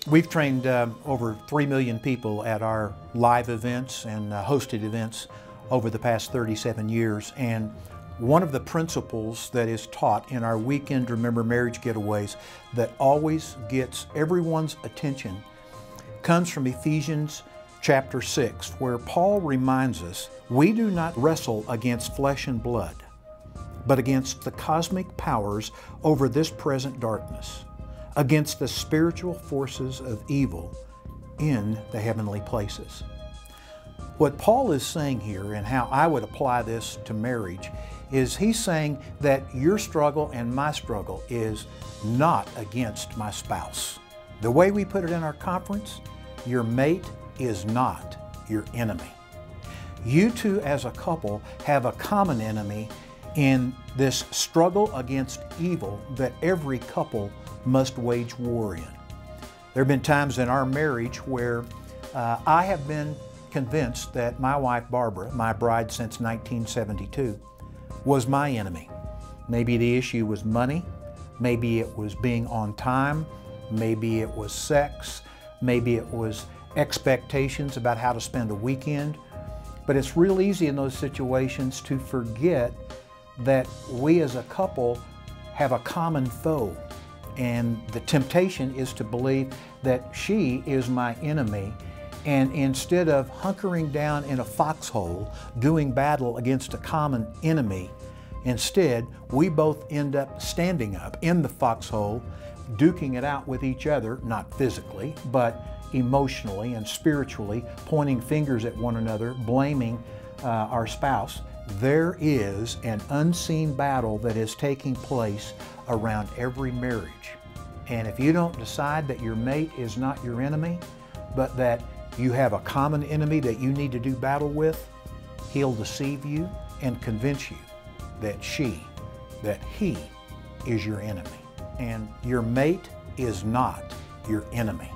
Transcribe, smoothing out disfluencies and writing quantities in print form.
We've trained over 3 million people at our live events and hosted events over the past 37 years. And one of the principles that is taught in our Weekend Remember Marriage Getaways that always gets everyone's attention comes from Ephesians chapter 6, where Paul reminds us, we do not wrestle against flesh and blood, but against the cosmic powers over this present darkness, against the spiritual forces of evil in the heavenly places. What Paul is saying here, and how I would apply this to marriage, is he's saying that your struggle and my struggle is not against my spouse. The way we put it in our conference, your mate is not your enemy. You two as a couple have a common enemy in this struggle against evil that every couple must wage war in. There have been times in our marriage where I have been convinced that my wife Barbara, my bride since 1972, was my enemy. Maybe the issue was money, maybe it was being on time, maybe it was sex, maybe it was expectations about how to spend a weekend. But it's real easy in those situations to forget that we as a couple have a common foe. And the temptation is to believe that she is my enemy. And instead of hunkering down in a foxhole, doing battle against a common enemy, instead, we both end up standing up in the foxhole, duking it out with each other, not physically, but emotionally and spiritually, pointing fingers at one another, blaming our spouse. There is an unseen battle that is taking place around every marriage. And if you don't decide that your mate is not your enemy, but that you have a common enemy that you need to do battle with, he'll deceive you and convince you that he is your enemy. And your mate is not your enemy.